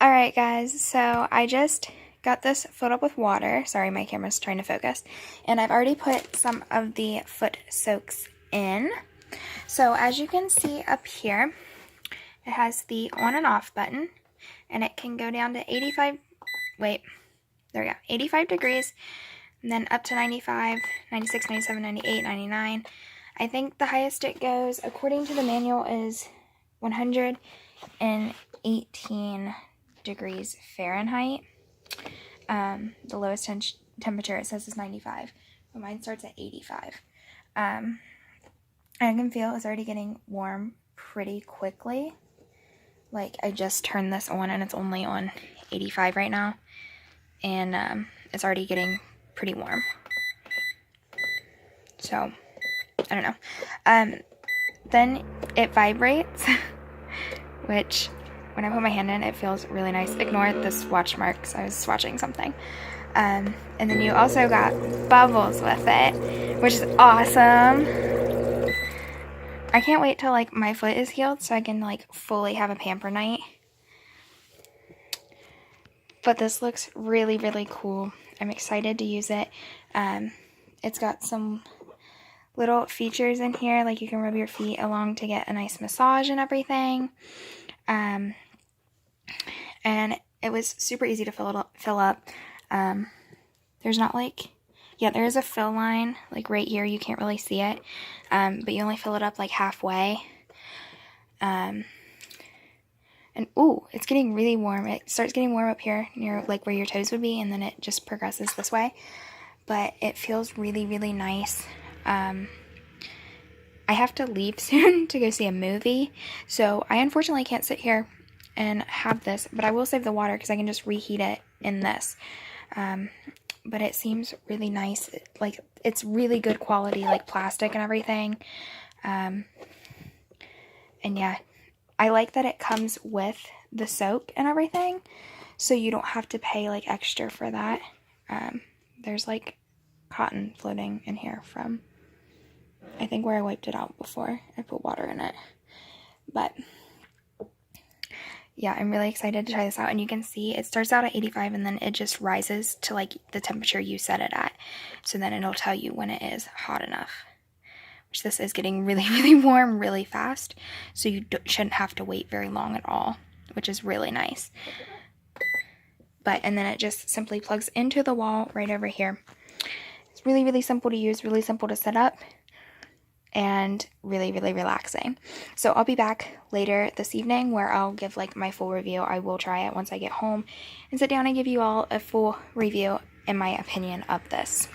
Alright guys, so I just got this filled up with water. Sorry, my camera's trying to focus. And I've already put some of the foot soaks in. So as you can see up here, it has the on and off button. And it can go down to 85 degrees. And then up to 95, 96, 97, 98, 99. I think the highest it goes, according to the manual, is 118 degrees Fahrenheit. The lowest temperature it says is 95, but mine starts at 85. I can feel it's already getting warm pretty quickly. Like, I just turned this on and it's only on 85 right now, and it's already getting pretty warm. So I don't know. Then it vibrates, which when I put my hand in, it feels really nice. Ignore the swatch marks. I was swatching something. And then you also got bubbles with it, which is awesome. I can't wait till like my foot is healed so I can like fully have a pamper night. But this looks really, really cool. I'm excited to use it. It's got some little features in here, like you can rub your feet along to get a nice massage and everything. And it was super easy to fill up. There's not like, yeah, there is a fill line like right here. You can't really see it, but you only fill it up like halfway. And ooh, it's getting really warm. It starts getting warm up here near like where your toes would be, and then it just progresses this way. But it feels really, really nice. I have to leave soon to go see a movie, so I unfortunately can't sit here and have this, but I will save the water because I can just reheat it in this. But it seems really nice. Like, it's really good quality, like plastic and everything. And yeah, I like that it comes with the soap and everything, so you don't have to pay like extra for that. There's like cotton floating in here from, I think, where I wiped it out before I put water in it. But yeah, I'm really excited to try this out. And you can see it starts out at 85 and then it just rises to like the temperature you set it at. So then it'll tell you when it is hot enough. Which this is getting really, really warm really fast. So you shouldn't have to wait very long at all, which is really nice. And then it just simply plugs into the wall right over here. It's really, really simple to use, really simple to set up, and really, really relaxing. So I'll be back later this evening where I'll give like my full review. I will try it once I get home and sit down and give you all a full review and my opinion of this.